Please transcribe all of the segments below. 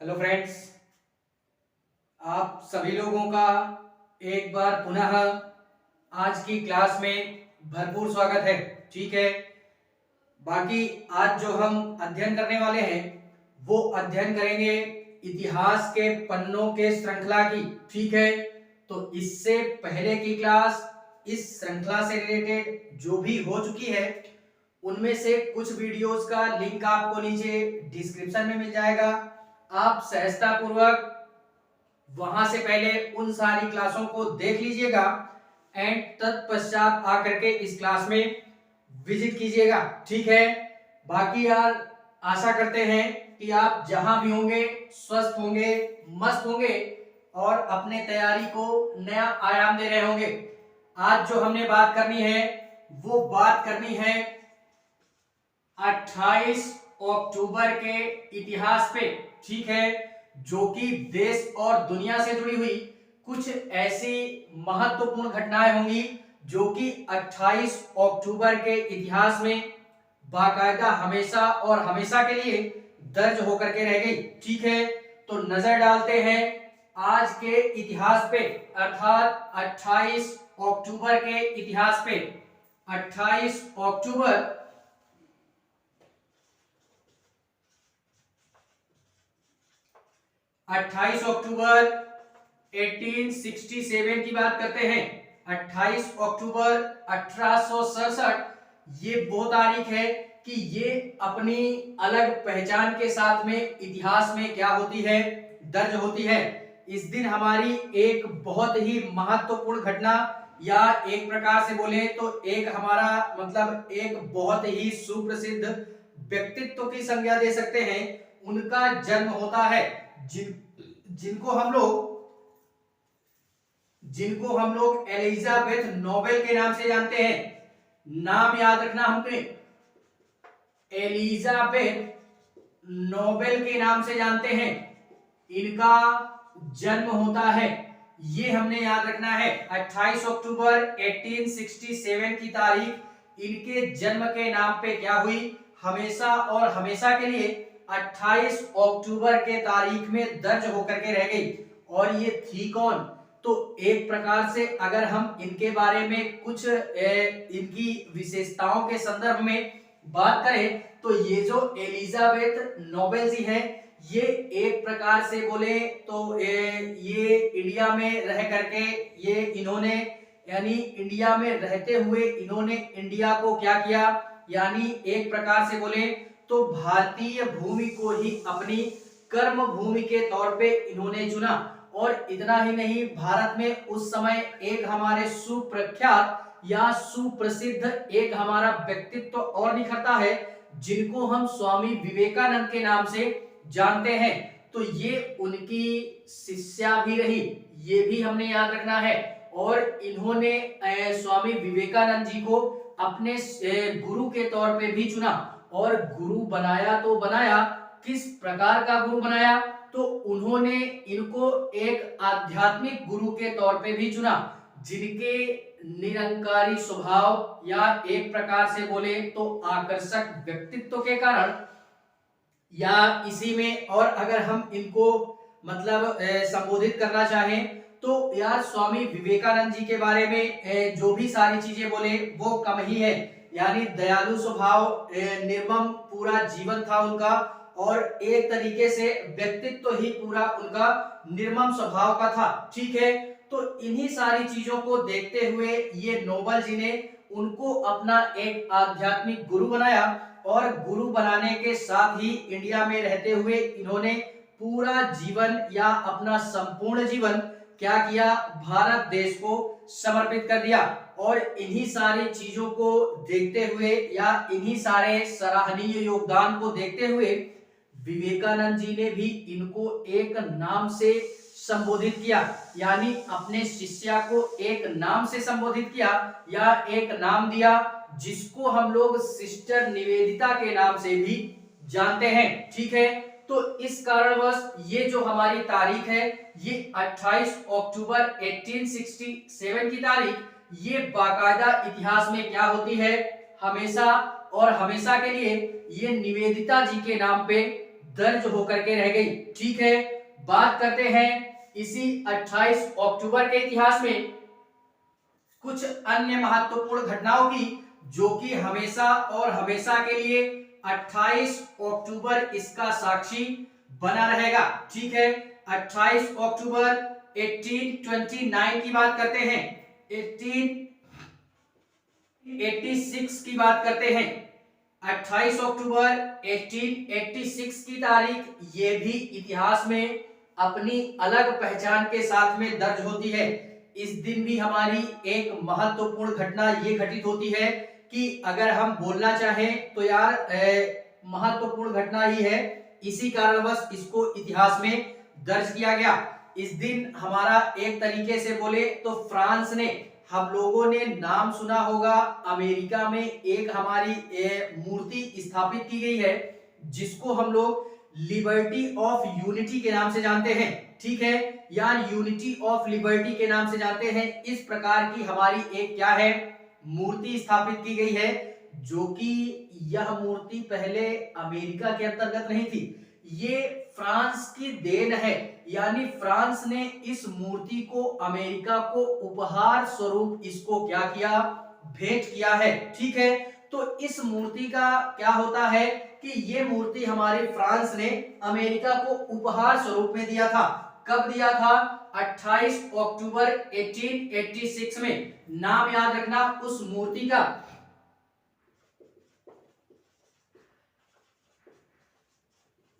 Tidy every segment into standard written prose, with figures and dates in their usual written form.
Hello friends, आप सभी लोगों का एक बार पुनः आज की क्लास में भरपूर स्वागत है। ठीक है, बाकी आज जो हम अध्ययन करने वाले हैं वो अध्ययन करेंगे इतिहास के पन्नों के श्रृंखला की। ठीक है, तो इससे पहले की क्लास इस श्रृंखला से रिलेटेड जो भी हो चुकी है उनमें से कुछ वीडियोस का लिंक आपको नीचे डिस्क्रिप्शन में मिल जाएगा। आप सहजता पूर्वक वहां से पहले उन सारी क्लासों को देख लीजिएगा एंड तत्पश्चात आकर के इस क्लास में विजिट कीजिएगा। ठीक है, बाकी यार आशा करते हैं कि आप जहां भी होंगे स्वस्थ होंगे, मस्त होंगे और अपने तैयारी को नया आयाम दे रहे होंगे। आज जो हमने बात करनी है वो बात करनी है 28 अक्टूबर के इतिहास पे। ठीक है, जो कि देश और दुनिया से जुड़ी हुई कुछ ऐसी महत्वपूर्ण घटनाएं होंगी जो कि 28 अक्टूबर के इतिहास में बाकायदा हमेशा और हमेशा के लिए दर्ज होकर के रह गई। ठीक है, तो नजर डालते हैं आज के इतिहास पे, अर्थात 28 अक्टूबर के इतिहास पे। 28 अक्टूबर 28 अक्टूबर 1867 की बात करते हैं। 28 अक्टूबर 1867 ये वो तारीख है कि ये अपनी अलग पहचान के साथ में इतिहास में क्या होती है, दर्ज होती है। इस दिन हमारी एक बहुत ही महत्वपूर्ण घटना या एक प्रकार से बोले तो एक हमारा मतलब एक बहुत ही सुप्रसिद्ध व्यक्तित्व की संज्ञा दे सकते हैं, उनका जन्म होता है। जिनको हम लोग एलिजाबेथ नोबेल के नाम से जानते हैं। नाम याद रखना हमने, एलिजाबेथ नोबेल के नाम से जानते हैं। इनका जन्म होता है, ये हमने याद रखना है। 28 अक्टूबर 1867 की तारीख इनके जन्म के नाम पे क्या हुई, हमेशा और हमेशा के लिए 28 अक्टूबर के तारीख में दर्ज होकर के रह गई। और ये थी कौन, तो एक प्रकार से अगर हम इनके बारे में कुछ इनकी विशेषताओं के संदर्भ में बात करें तो ये जो एलिजाबेथ नोबेल जी हैं, ये एक प्रकार से बोले तो ये इंडिया में रह करके ये इन्होंने यानी इंडिया में रहते हुए इन्होंने इंडिया को क्या किया, यानी एक प्रकार से बोले तो भारतीय भूमि को ही अपनी कर्म भूमि के तौर पे इन्होंने चुना। और इतना ही नहीं, भारत में उस समय एक हमारे सुप्रख्यात या सुप्रसिद्ध एक हमारा व्यक्तित्व और निखरता है जिनको हम स्वामी विवेकानंद के नाम से जानते हैं। तो ये उनकी शिष्या भी रही, ये भी हमने याद रखना है। और इन्होंने स्वामी विवेकानंद जी को अपने गुरु के तौर पे भी चुना। और गुरु बनाया तो बनाया, किस प्रकार का गुरु बनाया, तो उन्होंने इनको एक आध्यात्मिक गुरु के तौर पे भी चुना जिनके निरंकारी स्वभाव या एक प्रकार से बोले तो आकर्षक व्यक्तित्व के कारण या इसी में। और अगर हम इनको मतलब संबोधित करना चाहें तो यार स्वामी विवेकानंद जी के बारे में जो भी सारी चीजें बोले वो कम ही है। यानी दयालु स्वभाव, निर्मम पूरा जीवन था उनका और एक तरीके से व्यक्तित्व ही पूरा उनका निर्मम स्वभाव का था। ठीक है, तो इन्हीं सारी चीजों को देखते हुए ये नोबेल जी ने उनको अपना एक आध्यात्मिक गुरु बनाया। और गुरु बनाने के साथ ही इंडिया में रहते हुए इन्होंने पूरा जीवन या अपना संपूर्ण जीवन क्या किया, भारत देश को समर्पित कर दिया। और इन्हीं सारी चीजों को देखते हुए या इन्हीं सारे सराहनीय योगदान को देखते हुए विवेकानंद जी ने भी इनको एक नाम से संबोधित किया, यानी अपने शिष्या को एक नाम से संबोधित किया या एक नाम दिया जिसको हम लोग सिस्टर निवेदिता के नाम से भी जानते हैं। ठीक है, तो इस कारणवश ये जो हमारी तारीख है ये 28 अक्टूबर 1867 की तारीख ये बाकायदा इतिहास में क्या होती है, हमेशा और हमेशा के लिए ये निवेदिता जी के नाम पे दर्ज होकर के रह गई। ठीक है, बात करते हैं इसी 28 अक्टूबर के इतिहास में कुछ अन्य महत्वपूर्ण घटनाओं की, जो कि हमेशा और हमेशा के लिए 28 अक्टूबर इसका साक्षी बना रहेगा। ठीक है, 28 अक्टूबर 1829 की बात करते हैं, 1886 की बात करते हैं, 28 अक्टूबर 1886 की तारीख ये भी इतिहास में अपनी अलग पहचान के साथ में दर्ज होती है। इस दिन भी हमारी एक महत्वपूर्ण घटना ये घटित होती है कि अगर हम बोलना चाहें तो यार महत्वपूर्ण घटना ही है, इसी कारणवश इसको इतिहास में दर्ज किया गया। इस दिन हमारा एक तरीके से बोले तो फ्रांस ने, हम लोगों ने नाम सुना होगा, अमेरिका में एक हमारी मूर्ति स्थापित की गई है जिसको हम लोग लिबर्टी ऑफ यूनिटी के नाम से जानते हैं। ठीक है, या यूनिटी ऑफ लिबर्टी के नाम से जानते हैं। इस प्रकार की हमारी एक क्या है, मूर्ति स्थापित की गई है, जो कि यह मूर्ति पहले अमेरिका के अंतर्गत नहीं थी, ये फ्रांस की देन है। यानी फ्रांस ने इस मूर्ति को अमेरिका को उपहार स्वरूप इसको क्या किया, भेंट किया है। ठीक है, तो इस मूर्ति का क्या होता है कि ये मूर्ति हमारे फ्रांस ने अमेरिका को उपहार स्वरूप में दिया था। कब दिया था? 28 अक्टूबर 1886 में। नाम याद रखना उस मूर्ति का,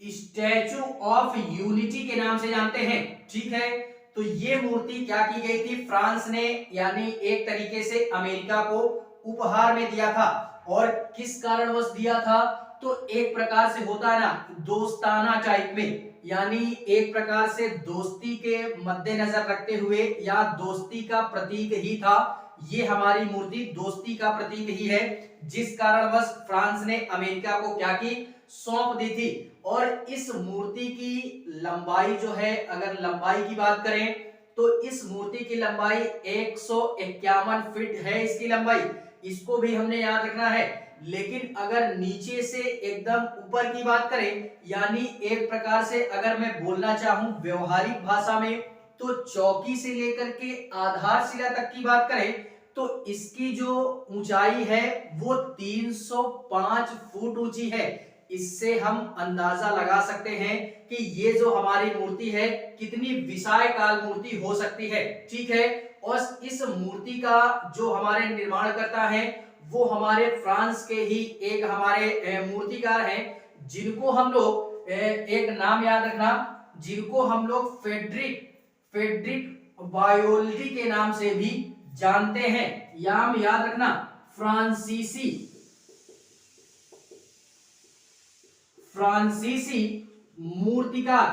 स्टैचू ऑफ यूनिटी के नाम से जानते हैं। ठीक है, तो ये मूर्ति क्या की गई थी, फ्रांस ने यानी एक तरीके से अमेरिका को उपहार में दिया था। और किस कारणवश दिया था, तो एक प्रकार से होता है ना दोस्ताना टाइप में, यानी एक प्रकार से दोस्ती के मद्देनजर रखते हुए या दोस्ती का प्रतीक ही था। ये हमारी मूर्ति दोस्ती का प्रतीक ही है, जिस कारणवश फ्रांस ने अमेरिका को क्या की, सौंप दी थी। और इस मूर्ति की लंबाई जो है, अगर लंबाई की बात करें तो इस मूर्ति की लंबाई 151 फीट है इसकी लंबाई, इसको भी हमने याद रखना है। लेकिन अगर नीचे से एकदम ऊपर की बात करें, यानी एक प्रकार से अगर मैं बोलना चाहूं व्यवहारिक भाषा में, तो चौकी से लेकर के आधारशिला तक की बात करें तो इसकी जो ऊंचाई है वो 305 फुट ऊंची है। इससे हम अंदाजा लगा सकते हैं कि ये जो हमारी मूर्ति है कितनी विशालकाय मूर्ति हो सकती है। ठीक है, और इस मूर्ति का जो हमारे निर्माण करता है वो हमारे फ्रांस के ही एक हमारे मूर्तिकार हैं, जिनको हम लोग एक नाम याद रखना, जिनको हम लोग फेड्रिक बायोल्डी के नाम से भी जानते हैं। नाम याद रखना, फ्रांसीसी मूर्तिकार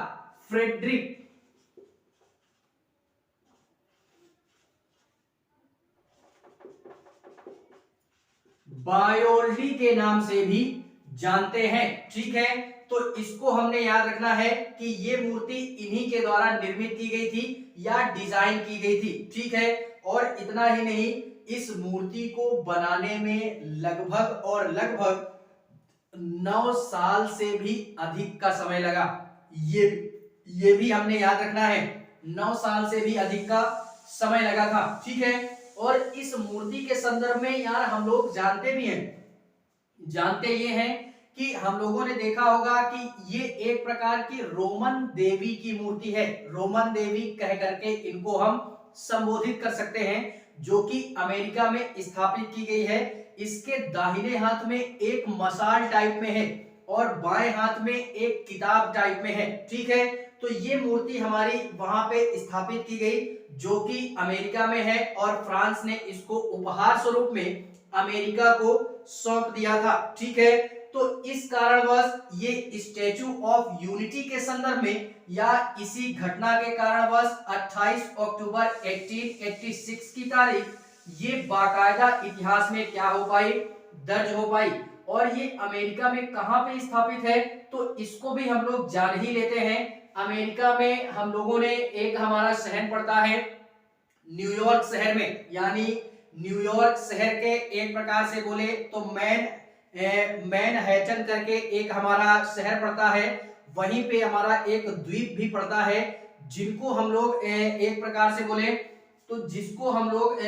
फ्रेडरिक बायोल्डी के नाम से भी जानते हैं। ठीक है, तो इसको हमने याद रखना है कि ये मूर्ति इन्हीं के द्वारा निर्मित की गई थी या डिजाइन की गई थी। ठीक है, और इतना ही नहीं, इस मूर्ति को बनाने में लगभग 9 साल से भी अधिक का समय लगा। ये भी हमने याद रखना है, 9 साल से भी अधिक का समय लगा था। ठीक है, और इस मूर्ति के संदर्भ में यार हम लोग जानते भी हैं, जानते ये हैं कि हम लोगों ने देखा होगा कि ये एक प्रकार की रोमन देवी की मूर्ति है। रोमन देवी कह करके इनको हम संबोधित कर सकते हैं, जो कि अमेरिका में स्थापित की गई है। इसके दाहिने हाथ में एक मशाल टाइप में है और बाएं हाथ में एक किताब टाइप में है। ठीक है, तो ये मूर्ति हमारी वहां पे स्थापित की गई, जो कि अमेरिका में है, और फ्रांस ने इसको उपहार स्वरूप में अमेरिका को सौंप दिया था। ठीक है, तो इस कारणवश ये स्टैचू ऑफ यूनिटी के संदर्भ में या इसी घटना के कारणवश 28 अक्टूबर 1886 की तारीख ये बाकायदा इतिहास में क्या हो पाई, दर्ज हो पाई। और ये अमेरिका में कहां पे स्थापित है, तो इसको भी हम लोग जान ही लेते हैं। अमेरिका में हम लोगों ने एक हमारा शहर पड़ता है न्यूयॉर्क शहर में, यानी न्यूयॉर्क शहर के एक प्रकार से बोले तो मैनहट्टन करके एक हमारा शहर पड़ता है, वहीं पे हमारा एक द्वीप भी पड़ता है, जिनको हम लोग एक प्रकार से बोले तो जिसको हम लोग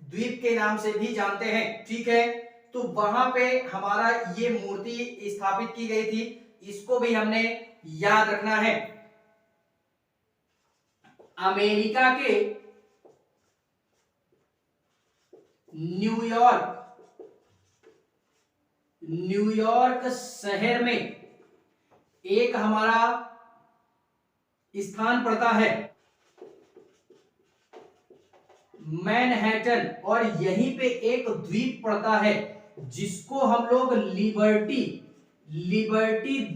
द्वीप के नाम से भी जानते हैं, ठीक है। तो वहां पे हमारा ये मूर्ति स्थापित की गई थी, इसको भी हमने याद रखना है। अमेरिका के न्यूयॉर्क शहर में एक हमारा स्थान पड़ता है मैनहट्टन, और यहीं पे एक द्वीप पड़ता है जिसको हम लोग लिबर्टी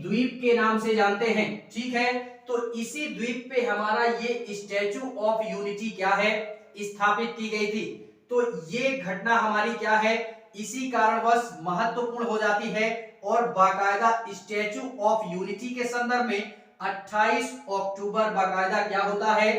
द्वीप के नाम से जानते हैं, ठीक है। तो इसी द्वीप पे हमारा ये स्टैचू ऑफ यूनिटी क्या है, स्थापित की गई थी। तो ये घटना हमारी क्या है, इसी कारणवश महत्वपूर्ण हो जाती है और बाकायदा स्टैचू ऑफ यूनिटी के संदर्भ में 28 अक्टूबर बाकायदा क्या होता है,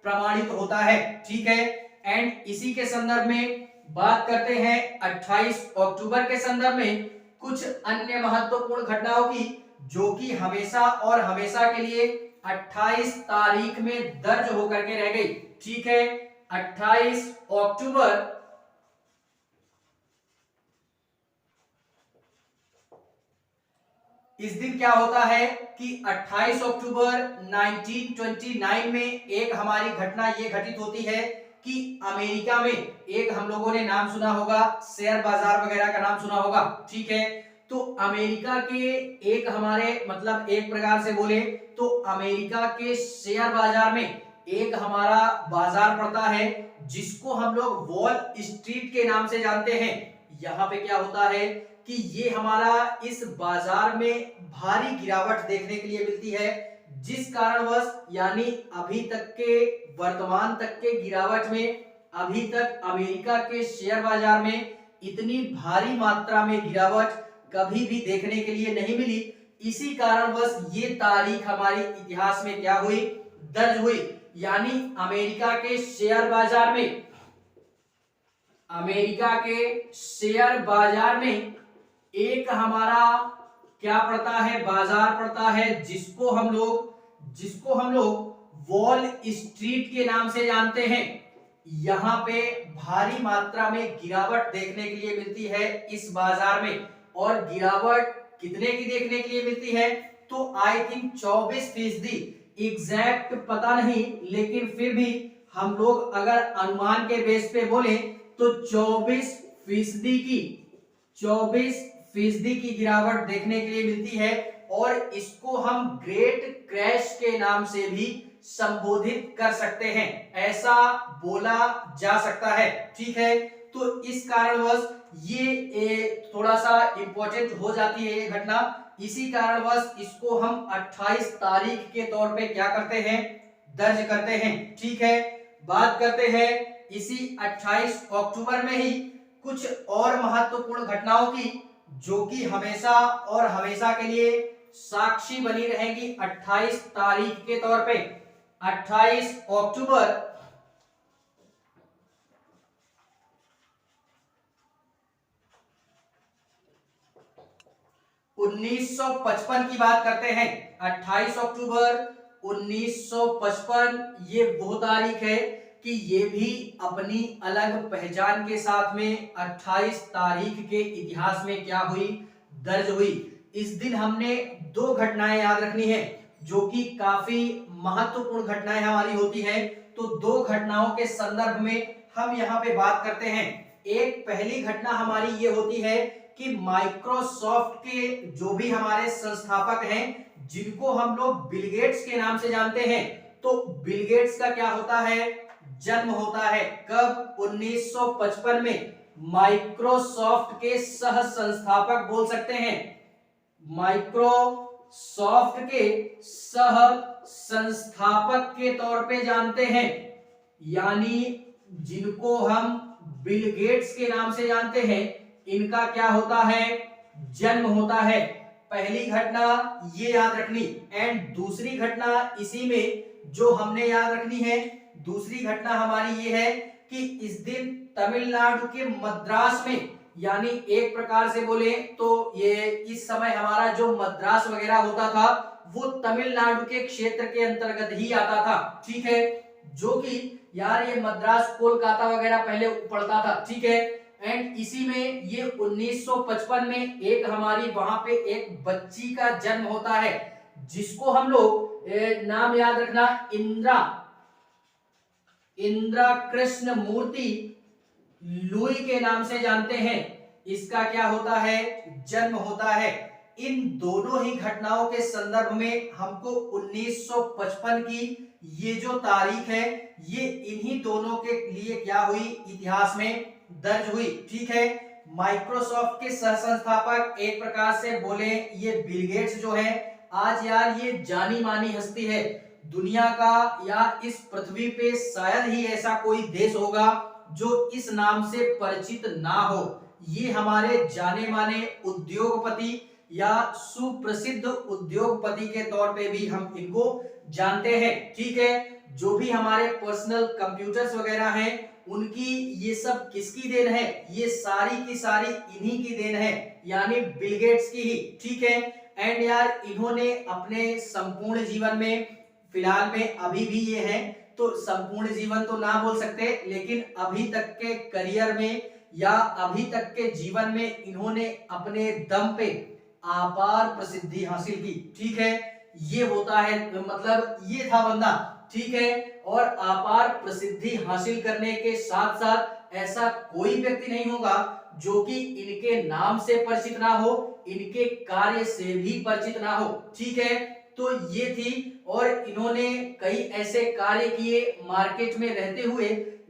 प्रमाणित होता है, ठीक है। एंड इसी के संदर्भ में बात करते हैं 28 अक्टूबर के संदर्भ में कुछ अन्य महत्वपूर्ण घटनाओं की, जो कि हमेशा और हमेशा के लिए 28 तारीख में दर्ज होकर के रह गई, ठीक है। 28 अक्टूबर इस दिन क्या होता है कि 28 अक्टूबर 1929 में एक हमारी घटना ये घटित होती है कि अमेरिका में एक, हम लोगों ने नाम सुना होगा, शेयर बाजार वगैरह का नाम सुना होगा, ठीक है। तो अमेरिका के एक हमारे मतलब एक प्रकार से बोले तो अमेरिका के शेयर बाजार में एक हमारा बाजार पड़ता है जिसको हम लोग वॉल स्ट्रीट के नाम से जानते हैं। यहाँ पे क्या होता है कि ये हमारा इस बाजार में भारी गिरावट देखने के लिए मिलती है, जिस कारणवश यानी अभी तक के वर्तमान तक के गिरावट में अभी तक अमेरिका के शेयर बाजार में इतनी भारी मात्रा में गिरावट कभी भी देखने के लिए नहीं मिली। इसी कारणवश ये तारीख हमारी इतिहास में क्या हुई, दर्ज हुई, यानी अमेरिका के शेयर बाजार में एक हमारा क्या पड़ता है, बाजार पड़ता है जिसको हम लोग वॉल स्ट्रीट के नाम से जानते हैं। यहाँ पे भारी मात्रा में गिरावट देखने के लिए मिलती है इस बाजार में, और गिरावट कितने की देखने के लिए मिलती है, तो आई थिंक 24%, एग्जैक्ट पता नहीं, लेकिन फिर भी हम लोग अगर अनुमान के बेस पे बोले तो 24% की गिरावट देखने के लिए मिलती है, और इसको हम ग्रेट क्रैश के नाम से भी संबोधित कर सकते हैं, ऐसा बोला जा सकता है, ठीक है। तो इस कारणवश ये थोड़ा सा इंपॉर्टेंट हो जाती है ये घटना, इसी कारणवश इसको हम 28 तारीख के तौर पे क्या करते हैं, दर्ज करते हैं, ठीक है। बात करते हैं इसी 28 अक्टूबर में ही कुछ और महत्वपूर्ण घटनाओं की, जो कि हमेशा और हमेशा के लिए साक्षी बनी रहेंगी 28 तारीख के तौर पे। 28 अक्टूबर 1955 की बात करते हैं। 28 अक्टूबर 1955 ये वो तारीख है कि ये भी अपनी अलग पहचान के साथ में 28 तारीख के इतिहास में क्या हुई, दर्ज हुई। इस दिन हमने दो घटनाएं याद रखनी है जो कि काफी महत्वपूर्ण घटनाएं हमारी होती हैं। तो दो घटनाओं के संदर्भ में हम यहाँ पे बात करते हैं। एक पहली घटना हमारी ये होती है कि माइक्रोसॉफ्ट के जो भी हमारे संस्थापक हैं, जिनको हम लोग बिल गेट्स के नाम से जानते हैं, तो बिल गेट्स का क्या होता है, जन्म होता है कब, 1955 में। माइक्रोसॉफ्ट के सह संस्थापक बोल सकते हैं, माइक्रोसॉफ्ट के सह संस्थापक के तौर पे जानते हैं, यानी जिनको हम बिल गेट्स के नाम से जानते हैं, इनका क्या होता है, जन्म होता है। पहली घटना ये याद रखनी। एंड दूसरी घटना इसी में जो हमने याद रखनी है, दूसरी घटना हमारी ये है कि इस दिन तमिलनाडु के मद्रास में यानी एक प्रकार से बोले तो ये इस समय हमारा जो मद्रास वगैरह होता था वो तमिलनाडु के क्षेत्र के अंतर्गत ही आता था, ठीक है। जो कि यार ये मद्रास कोलकाता वगैरह पहले पड़ता था, ठीक है। एंड इसी में ये 1955 में एक हमारी वहां पे एक बच्ची का जन्म होता है, जिसको हम लोग नाम याद रखना, इंदिरा कृष्ण मूर्ति लुई के नाम से जानते हैं। इसका क्या होता है, जन्म होता है। इन दोनों ही घटनाओं के संदर्भ में हमको 1955 की ये जो तारीख है ये इन्हीं दोनों के लिए क्या हुई, इतिहास में दर्ज हुई, ठीक है। माइक्रोसॉफ्ट के सह संस्थापक एक प्रकार से बोले ये बिल गेट्स जो है, आज यार ये जानी मानी हस्ती है दुनिया का, या इस पृथ्वी पे शायद ही ऐसा कोई देश होगा जो इस नाम से परिचित ना हो। ये हमारे जाने माने उद्योगपति या सुप्रसिद्ध उद्योगपति के तौर पे भी हम इनको जानते हैं, ठीक है। जो भी हमारे पर्सनल कंप्यूटर्स वगैरह हैं उनकी ये सब किसकी देन है, ये सारी की सारी इन्हीं की देन है, यानी बिल गेट्स की ही, ठीक है। एंड यार इन्होंने अपने संपूर्ण जीवन में, फिलहाल में अभी भी ये है तो संपूर्ण जीवन तो ना बोल सकते, लेकिन अभी तक के करियर में या अभी तक के जीवन में इन्होंने अपने दम पे अपार प्रसिद्धि हासिल की, ठीक है। ये होता है, मतलब ये था बंदा, ठीक है। और अपार प्रसिद्धि हासिल करने के साथ साथ ऐसा कोई व्यक्ति नहीं होगा जो कि इनके नाम से परिचित ना हो, इनके कार्य से भी परिचित ना हो, ठीक है। तो ये थी, और इन्होंने कई ऐसे कार्य किए मार्केट में रहते हुए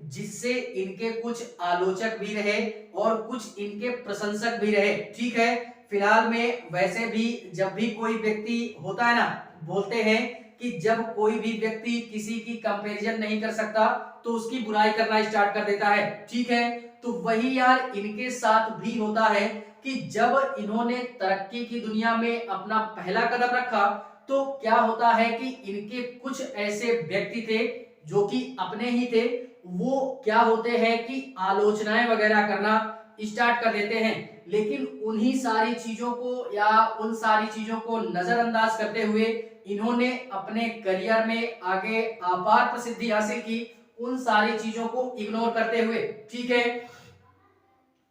जिससे इनके कुछ आलोचक भी रहे और कुछ इनके प्रशंसक भी रहे, ठीक है। फिलहाल में वैसे भी जब भी कोई व्यक्ति होता है ना, बोलते हैं कि जब कोई भी व्यक्ति किसी की कंपैरिजन नहीं कर सकता तो उसकी बुराई करना स्टार्ट कर देता है, ठीक है। तो वही यार इनके साथ भी होता है कि जब इन्होंने तरक्की की दुनिया में अपना पहला कदम रखा तो क्या होता है कि इनके कुछ ऐसे व्यक्ति थे जो कि अपने ही थे, वो क्या होते हैं कि आलोचनाएं वगैरह करना स्टार्ट कर देते हैं। लेकिन उन्हीं सारी चीजों को या उन सारी चीजों को नजरअंदाज करते हुए इन्होंने अपने करियर में आगे अपार प्रसिद्धि हासिल की, उन सारी चीजों को इग्नोर करते हुए, ठीक है।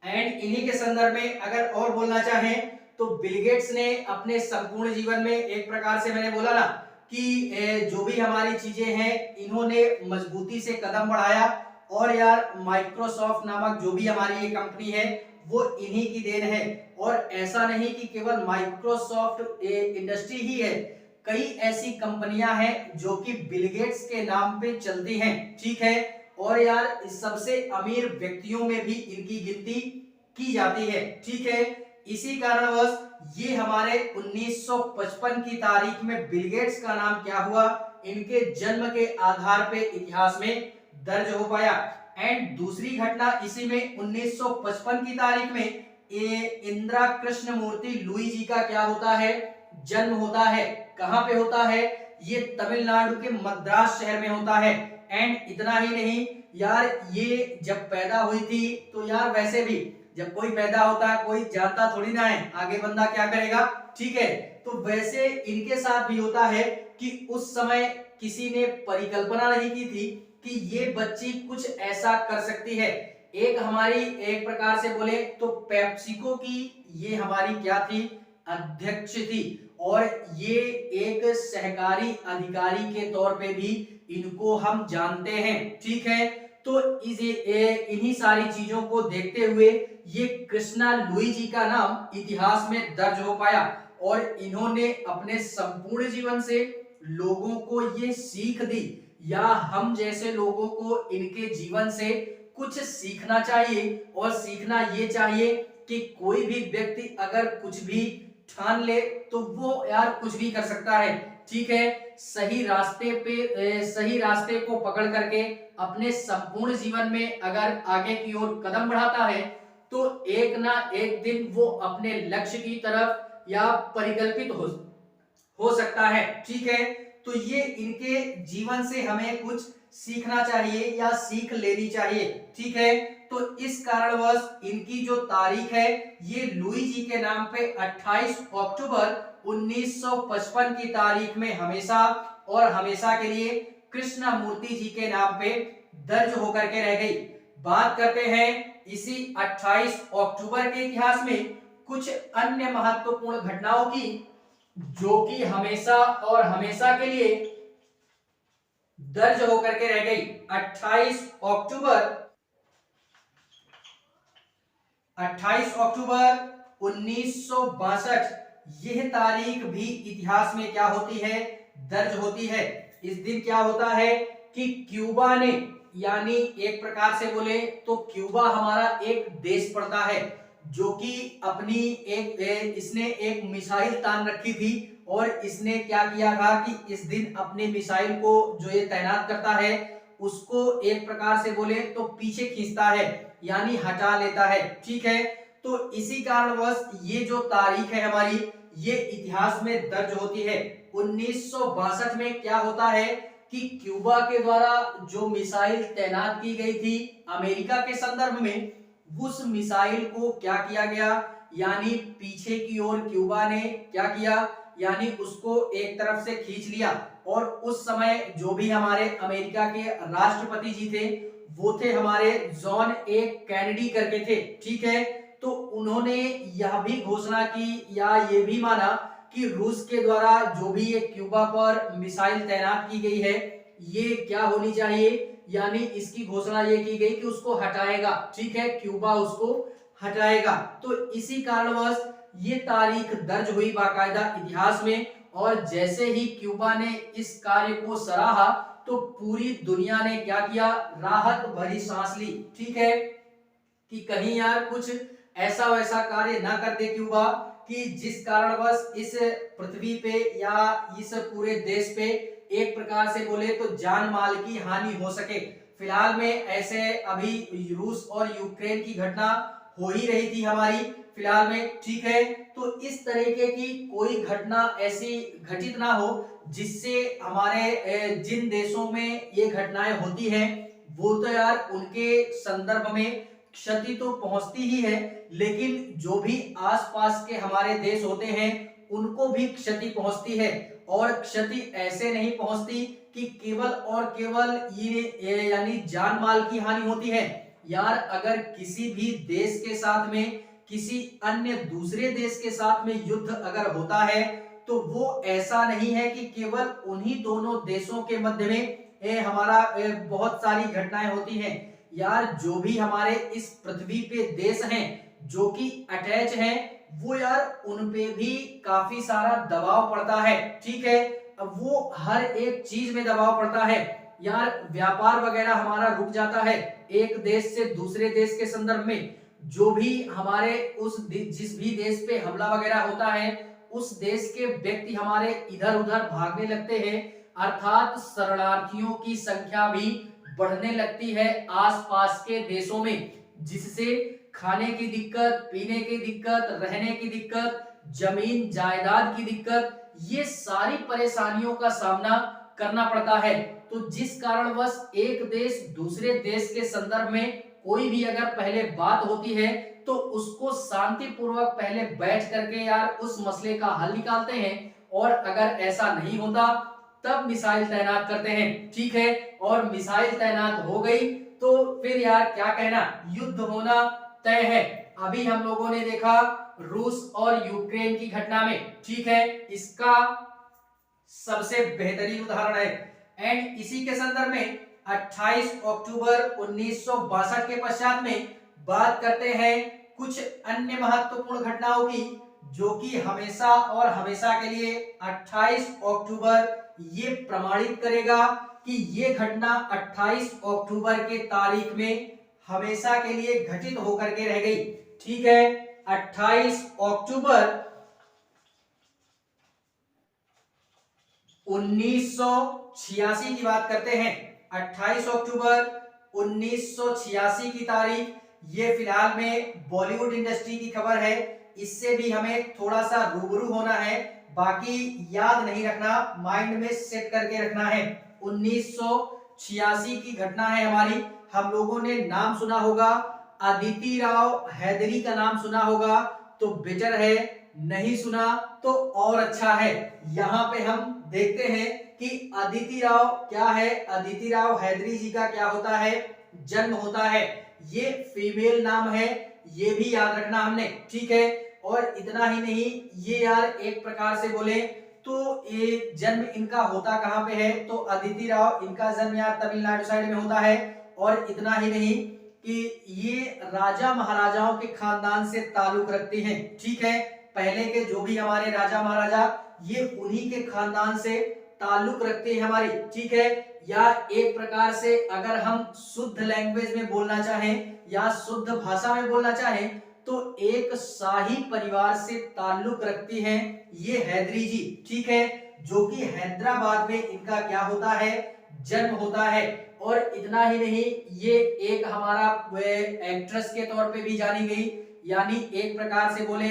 एंड इन्हीं के संदर्भ में अगर और बोलना चाहें तो बिल गेट्स ने अपने संपूर्ण जीवन में एक प्रकार से, मैंने बोला ना कि जो भी हमारी चीजें हैं इन्होंने मजबूती से कदम बढ़ाया, और यार माइक्रोसॉफ्ट नामक जो भी हमारी ये कंपनी है वो इन्हीं की देन है। और ऐसा नहीं कि केवल माइक्रोसॉफ्ट इंडस्ट्री ही है, कई ऐसी कंपनियां हैं जो कि बिल गेट्स के नाम पे चलती हैं, ठीक है। और यार सबसे अमीर व्यक्तियों में भी इनकी गिनती की जाती है, ठीक है। इसी कारणवश ये हमारे 1955 की तारीख में बिल गेट्स का नाम क्या हुआ, इनके जन्म के आधार पे इतिहास में दर्ज हो पाया। एंड दूसरी घटना इसी में 1955 की तारीख में इंदिरा कृष्ण मूर्ति लुई जी का क्या होता है, जन्म होता है। कहां पे होता है, ये तमिलनाडु के मद्रास शहर में होता है। एंड इतना ही नहीं यार, ये जब पैदा हुई थी तो यार वैसे भी जब कोई पैदा होता है कोई जानता थोड़ी ना है आगे बंदा क्या करेगा, ठीक है। तो वैसे इनके साथ भी होता है कि उस समय किसी ने परिकल्पना नहीं की थी कि ये बच्ची कुछ ऐसा कर सकती है। एक हमारी एक प्रकार से बोले तो पेप्सिको की ये हमारी क्या थी, अध्यक्ष थी, और ये एक सहकारी अधिकारी के तौर पे भी इनको हम जानते हैं, ठीक है। तो इन्हीं सारी चीजों को देखते हुए ये कृष्णा लुई जी का नाम इतिहास में दर्ज हो पाया, और इन्होंने अपने संपूर्ण जीवन से लोगों को ये सीख दी, या हम जैसे लोगों को इनके जीवन से कुछ सीखना चाहिए। और सीखना ये चाहिए कि कोई भी व्यक्ति अगर कुछ भी ठान ले तो वो यार कुछ भी कर सकता है, ठीक है। सही रास्ते को पकड़ करके अपने संपूर्ण जीवन में अगर आगे की ओर कदम बढ़ाता है तो एक ना एक दिन वो अपने लक्ष्य की तरफ या परिकल्पित हो सकता है, ठीक है। तो ये इनके जीवन से हमें कुछ सीखना चाहिए या सीख लेनी चाहिए, ठीक है। तो इस कारणवश इनकी जो तारीख है ये लुई जी के नाम पे 28 अक्टूबर 1955 की तारीख में हमेशा और हमेशा के लिए कृष्णमूर्ति जी के नाम पे दर्ज होकर के रह गई। बात करते हैं इसी 28 अक्टूबर के इतिहास में कुछ अन्य महत्वपूर्ण घटनाओं की, जो कि हमेशा और हमेशा के लिए दर्ज होकर के रह गई। 28 अक्टूबर 1962 यह तारीख भी इतिहास में क्या होती है, दर्ज होती है। इस दिन क्या होता है कि क्यूबा ने, यानी एक प्रकार से बोले तो क्यूबा हमारा एक देश पड़ता है जो कि अपनी इसने एक मिसाइल तान रखी थी और इसने क्या किया था कि इस दिन अपने मिसाइल को जो ये तैनात करता है उसको एक प्रकार से बोले तो पीछे खींचता है, यानी हटा लेता है। ठीक है, तो इसी कारणवश ये जो तारीख है हमारी ये इतिहास में दर्ज होती है। 1962 में क्या होता है कि क्यूबा के द्वारा जो मिसाइल तैनात की गई थी अमेरिका के संदर्भ में, उस मिसाइल को क्या किया गया, यानी पीछे की ओर क्यूबा ने क्या किया, यानी उसको एक तरफ से खींच लिया। और उस समय जो भी हमारे अमेरिका के राष्ट्रपति जी थे वो थे हमारे जॉन ए कैनेडी करके थे। ठीक है, तो उन्होंने यह भी घोषणा की या ये भी माना कि रूस के द्वारा जो भी ये क्यूबा पर मिसाइल तैनात की गई है ये क्या होनी चाहिए, यानी इसकी घोषणा ये की गई कि उसको हटाएगा। ठीक है, क्यूबा उसको हटाएगा। तो इसी कारणवश ये तारीख दर्ज हुई बाकायदा इतिहास में। और जैसे ही क्यूबा ने इस कार्य को सराहा तो पूरी दुनिया ने क्या किया, राहत भरी सांस ली। ठीक है, कि कहीं यार कुछ ऐसा वैसा कार्य ना कर दे क्यूबा कि जिस कारणवश इस पृथ्वी पे या इस पूरे देश पे एक प्रकार से बोले तो जान माल की हानि हो सके। फिलहाल में ऐसे अभी रूस और यूक्रेन की घटना हो ही रही थी हमारी फिलहाल में। ठीक है, तो इस तरीके की कोई घटना ऐसी घटित ना हो जिससे हमारे जिन देशों में ये घटनाएं होती हैं वो तो यार उनके संदर्भ में क्षति तो पहुंचती ही है, लेकिन जो भी आसपास के हमारे देश होते हैं उनको भी क्षति पहुंचती है। और क्षति ऐसे नहीं पहुंचती कि केवल और केवल ये यानी जान माल की हानि होती है। यार अगर किसी भी देश के साथ में किसी अन्य दूसरे देश के साथ में युद्ध अगर होता है तो वो ऐसा नहीं है कि केवल उन्हीं दोनों देशों के मध्य में हमारा बहुत सारी घटनाएं होती हैं। यार जो भी हमारे इस पृथ्वी पे देश हैं जो कि अटैच हैं वो यार उन पे भी काफी सारा दबाव पड़ता है। ठीक है, अब वो हर एक चीज में दबाव पड़ता है। यार व्यापार वगैरह हमारा रुक जाता है एक देश से दूसरे देश के संदर्भ में। जो भी हमारे जिस भी देश पे हमला वगैरह होता है उस देश के व्यक्ति हमारे इधर उधर भागने लगते हैं, अर्थात शरणार्थियों की संख्या भी बढ़ने लगती है आसपास के देशों में, जिससे खाने की दिक्कत, पीने की दिक्कत, रहने की दिक्कत, जमीन जायदाद की दिक्कत, ये सारी परेशानियों का सामना करना पड़ता है। तो जिस कारणवश एक देश दूसरे देश के संदर्भ में कोई भी अगर पहले बात होती है तो उसको शांतिपूर्वक पहले बैठ करके यार उस मसले का हल निकालते हैं, और अगर ऐसा नहीं होता तब मिसाइल तैनात करते हैं। ठीक है, और मिसाइल तैनात हो गई तो फिर यार क्या कहना, युद्ध होना तय है। अभी हम लोगों ने देखा रूस और यूक्रेन की घटना में। ठीक है, इसका सबसे बेहतरीन उदाहरण है। एंड इसी के संदर्भ में 28 अक्टूबर 1962 के पश्चात में बात करते हैं कुछ अन्य महत्वपूर्ण घटनाओं की, जो कि हमेशा और हमेशा के लिए 28 अक्टूबर ये प्रमाणित करेगा कि ये घटना 28 अक्टूबर के तारीख में हमेशा के लिए घटित होकर के रह गई। ठीक है, 28 अक्टूबर 1986 की बात करते हैं। 28 अक्टूबर 1986 की तारीख ये फिलहाल में बॉलीवुड इंडस्ट्री की खबर है। इससे भी हमें थोड़ा सा रूबरू होना है, बाकी याद नहीं रखना, माइंड में सेट करके रखना है। 1986 की घटना है हमारी। हम लोगों ने नाम सुना होगा अदिति राव हैदरी का नाम सुना होगा तो बेटर है, नहीं सुना तो और अच्छा है। यहाँ पे हम देखते हैं कि अदिति राव क्या है, अदिति राव हैदरी जी का क्या होता है, जन्म होता है। ये फीमेल नाम है, ये भी याद रखना हमने, ठीक है। और इतना ही नहीं, ये यार एक प्रकार से बोले तो ये जन्म इनका होता कहाँ पे है, तो अदिति राव इनका जन्म यार तमिलनाडु साइड में होता है। और इतना ही नहीं कि ये राजा महाराजाओं के खानदान से ताल्लुक रखते हैं, ठीक है। पहले के जो भी हमारे राजा महाराजा, ये उन्हीं के खानदान से ताल्लुक रखते हैं हमारी, ठीक है। या एक प्रकार से अगर हम शुद्ध लैंग्वेज में बोलना चाहें या शुद्ध भाषा में बोलना चाहें तो एक शाही परिवार से ताल्लुक रखती हैं ये हैदरी जी, ठीक है। जो कि हैदराबाद में इनका क्या होता है, जन्म होता है। और इतना ही नहीं, ये एक हमारा एक्ट्रेस के तौर पे भी जानी गई, यानी एक प्रकार से बोले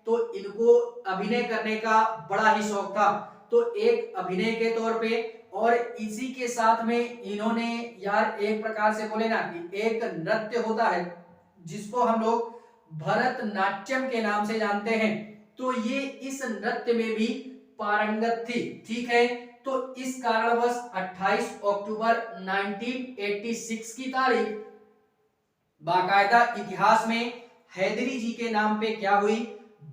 तो इनको अभिनय करने का बड़ा ही शौक था, तो एक अभिनय के तौर पे। और इसी के साथ में इन्होंने यार एक प्रकार से बोले ना कि एक नृत्य होता है जिसको हम लोग भरतनाट्यम के नाम से जानते हैं, तो ये इस नृत्य में भी पारंगत थी, ठीक है। तो इस कारणवश 28 अक्टूबर 1986 की तारीख बाकायदा इतिहास में हैदरी जी के नाम पे क्या हुई,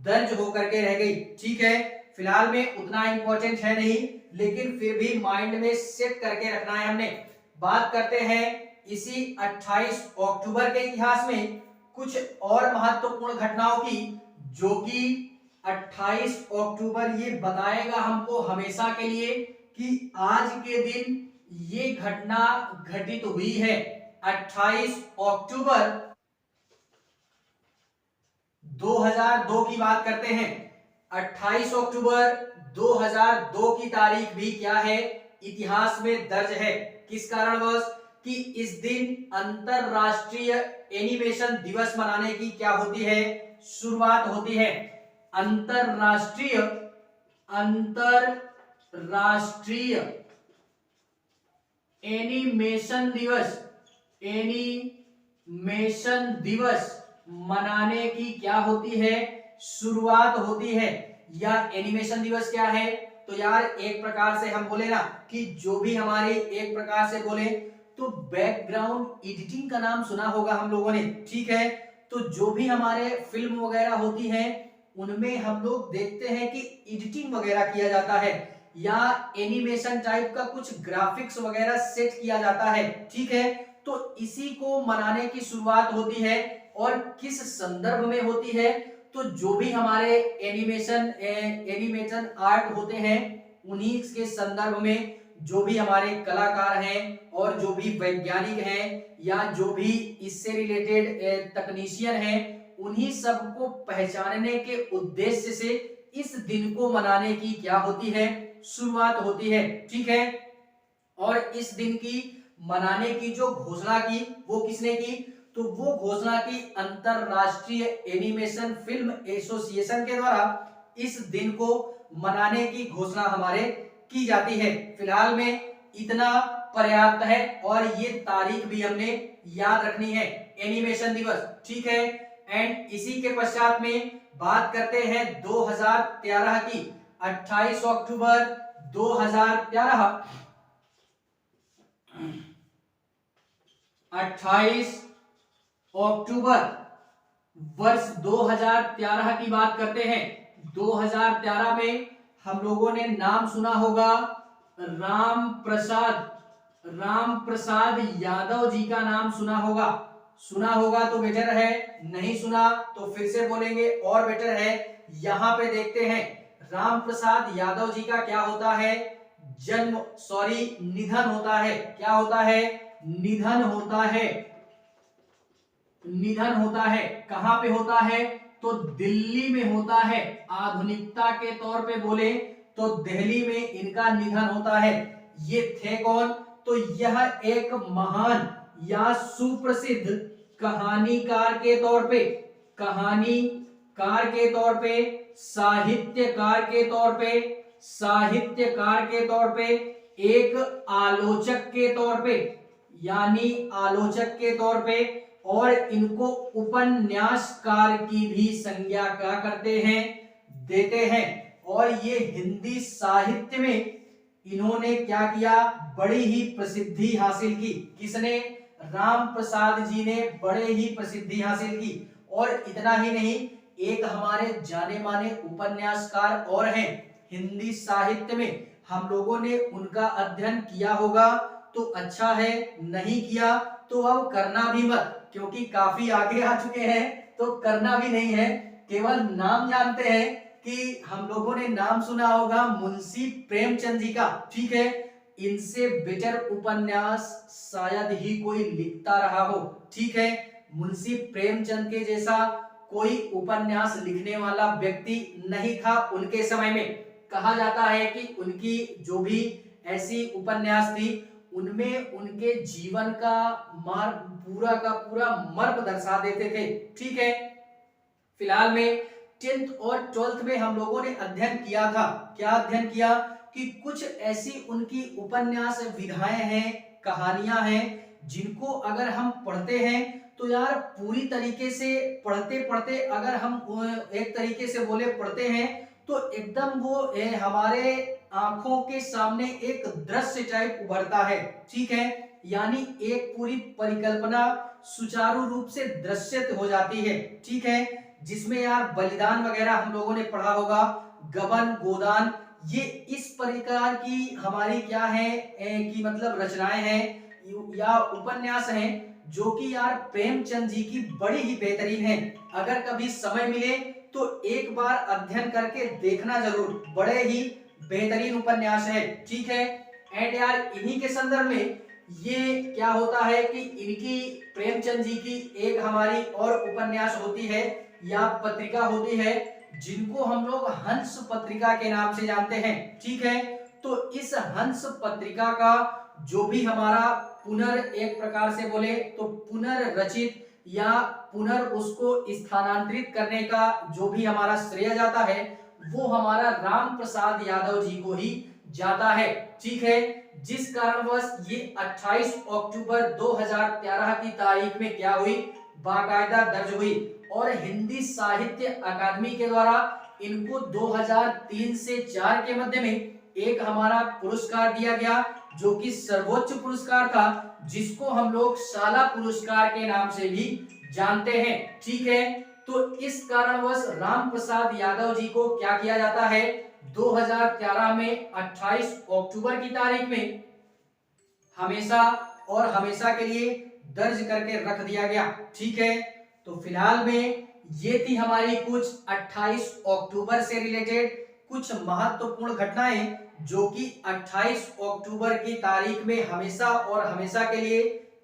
दर्ज होकर के रह गई, ठीक है। फिलहाल में उतना इंपॉर्टेंट है नहीं, लेकिन फिर भी माइंड में सेट करके रखना है हमने। बात करते हैं इसी 28 अक्टूबर के इतिहास में कुछ और महत्वपूर्ण घटनाओं की, जो कि 28 अक्टूबर ये बताएगा हमको हमेशा के लिए कि आज के दिन ये घटना घटित हुई है। 28 अक्टूबर 2002 की बात करते हैं। 28 अक्टूबर 2002 की तारीख भी क्या है, इतिहास में दर्ज है। किस कारणवश कि इस दिन अंतरराष्ट्रीय एनिमेशन दिवस मनाने की क्या होती है, शुरुआत होती है। अंतरराष्ट्रीय एनिमेशन दिवस मनाने की क्या होती है, शुरुआत होती है। या एनिमेशन दिवस क्या है, तो यार एक प्रकार से हम बोले ना कि जो भी हमारे एक प्रकार से बोले तो बैकग्राउंड एडिटिंग का नाम सुना होगा हम लोगों ने, ठीक है। तो जो भी हमारे फिल्म वगैरह होती है उनमें हम लोग देखते हैं कि एडिटिंग वगैरह किया जाता है या एनिमेशन टाइप का कुछ ग्राफिक्स वगैरह सेट किया जाता है, ठीक है। तो इसी को मनाने की शुरुआत होती है। और किस संदर्भ में होती है, तो जो भी हमारे एनिमेशन आर्ट होते हैं उन्हीं के संदर्भ में जो भी हमारे कलाकार हैं और जो भी वैज्ञानिक हैं या जो भी इससे रिलेटेड तकनीशियन हैं, उन्हीं सबको पहचानने के उद्देश्य से इस दिन को मनाने की क्या होती है, शुरुआत होती है, ठीक है। और इस दिन की मनाने की जो घोषणा की वो किसने की, तो वो घोषणा की अंतरराष्ट्रीय एनिमेशन फिल्म एसोसिएशन के द्वारा इस दिन को मनाने की घोषणा हमारे की जाती है। फिलहाल में इतना पर्याप्त है और ये तारीख भी हमने याद रखनी है, एनिमेशन दिवस, ठीक है। एंड इसी के पश्चात में बात करते हैं 2013 की। 28 अक्टूबर 2013 28 अक्टूबर वर्ष 2013 की बात करते हैं। 2013 में हम लोगों ने नाम सुना होगा राम प्रसाद यादव जी का नाम सुना होगा तो बेटर है, नहीं सुना तो फिर से बोलेंगे और बेटर है। यहां पे देखते हैं राम प्रसाद यादव जी का क्या होता है, निधन होता है। क्या होता है, निधन होता है। कहां पे होता है, तो दिल्ली में होता है। आधुनिकता के तौर पे बोले तो दिल्ली में इनका निधन होता है। ये थे कौन, तो यह एक महान या सुप्रसिद्ध कहानीकार के तौर पे, साहित्यकार के तौर पे, एक आलोचक के तौर पे, यानी आलोचक के तौर पे, और इनको उपन्यासकार की भी संज्ञा क्या करते हैं, देते हैं। और ये हिंदी साहित्य में इन्होंने क्या किया, बड़ी ही प्रसिद्धि हासिल की। किसने, राम प्रसाद जी ने बड़े ही प्रसिद्धि हासिल की। और इतना ही नहीं, एक हमारे जाने माने उपन्यासकार और हैं हिंदी साहित्य में, हम लोगों ने उनका अध्ययन किया होगा तो अच्छा है, नहीं किया तो अब करना भी मत, क्योंकि काफी आगे आ चुके हैं तो करना भी नहीं है, केवल नाम जानते हैं कि हम लोगों ने नाम सुना होगा मुंशी प्रेमचंद जी का। ठीक है, इनसे बेटर उपन्यास शायद ही कोई लिखता रहा हो। ठीक है, मुंशी प्रेमचंद के जैसा कोई उपन्यास लिखने वाला व्यक्ति नहीं था उनके समय में। कहा जाता है कि उनकी जो भी ऐसी उपन्यास थी उनमें उनके जीवन का पूरा का पूरा मर्म दर्शा देते थे। ठीक है, फिलहाल में 10th और 12th में हम लोगों ने अध्ययन किया था। क्या अध्ययन किया कि कुछ ऐसी उनकी उपन्यास विधाएं हैं, कहानियां हैं, जिनको अगर हम पढ़ते हैं तो यार पूरी तरीके से पढ़ते पढ़ते अगर हम एक तरीके से बोले पढ़ते हैं तो एकदम वो हमारे आंखों के सामने एक दृश्य टाइप उभरता है। ठीक है, यानी एक पूरी परिकल्पना सुचारू रूप से दृश्यत हो जाती है। ठीक है, जिसमें यार बलिदान वगैरह हम लोगों ने पढ़ा होगा, गबन गोदान, ये इस प्रकार की हमारी क्या है कि मतलब रचनाएं हैं या उपन्यास हैं जो कि यार प्रेमचंद जी की बड़ी ही बेहतरीन है। अगर कभी समय मिले तो एक बार अध्ययन करके देखना जरूर, बड़े ही बेहतरीन उपन्यास है। ठीक है, एंड यार इन्हीं के संदर्भ में ये क्या होता है कि इनकी प्रेमचंद जी की एक हमारी और उपन्यास होती है या पत्रिका होती है जिनको हम लोग हंस पत्रिका के नाम से जानते हैं। ठीक है, तो इस हंस पत्रिका का जो भी हमारा एक प्रकार से बोले तो पुनर्रचित या उसको स्थानांतरित करने का जो भी हमारा श्रेय जाता है वो हमारा राम प्रसाद यादव जी को ही जाता है। ठीक है, जिस कारणवश ये 28 अक्टूबर 2013 की तारीख में क्या हुई, बाकायदा दर्ज हुई और हिंदी साहित्य अकादमी के द्वारा इनको 2003 से 4 के मध्य में एक हमारा पुरस्कार दिया गया जो कि सर्वोच्च पुरस्कार था, जिसको हम लोग शाला पुरस्कार के नाम से भी जानते हैं। ठीक है, तो इस कारणवश राम प्रसाद यादव जी को क्या किया जाता है, 2013 में 28 अक्टूबर की तारीख में हमेशा और हमेशा के लिए दर्ज करके रख दिया गया। ठीक है, तो फिलहाल में ये थी हमारी कुछ 28 अक्टूबर से रिलेटेड कुछ महत्वपूर्ण घटनाएं जो कि 28 अक्टूबर की तारीख में हमेशा और हमेशा के लिए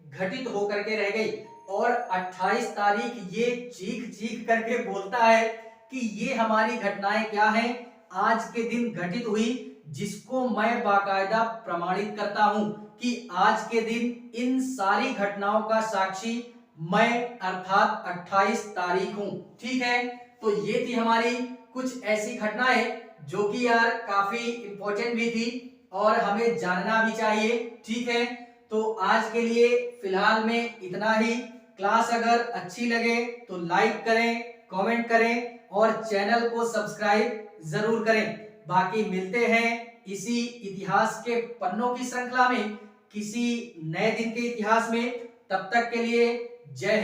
घटित होकर के रह गई। और 28 तारीख ये चीख चीख करके बोलता है कि ये हमारी घटनाएं क्या हैं, आज के दिन घटित हुई, जिसको मैं बाकायदा प्रमाणित करता हूं कि आज के दिन इन सारी घटनाओं का साक्षी मैं अर्थात 28 तारीख हूं। ठीक है, तो ये थी हमारी कुछ ऐसी घटनाएं जो कि यार काफी इंपॉर्टेंट भी थी और हमें जानना भी चाहिए। ठीक है, तो आज के लिए फिलहाल में इतना ही। क्लास अगर अच्छी लगे तो लाइक करें, कमेंट करें और चैनल को सब्सक्राइब जरूर करें। बाकी मिलते हैं इसी इतिहास के पन्नों की श्रृंखला में किसी नए दिन के इतिहास में। तब तक के लिए जय हिंद।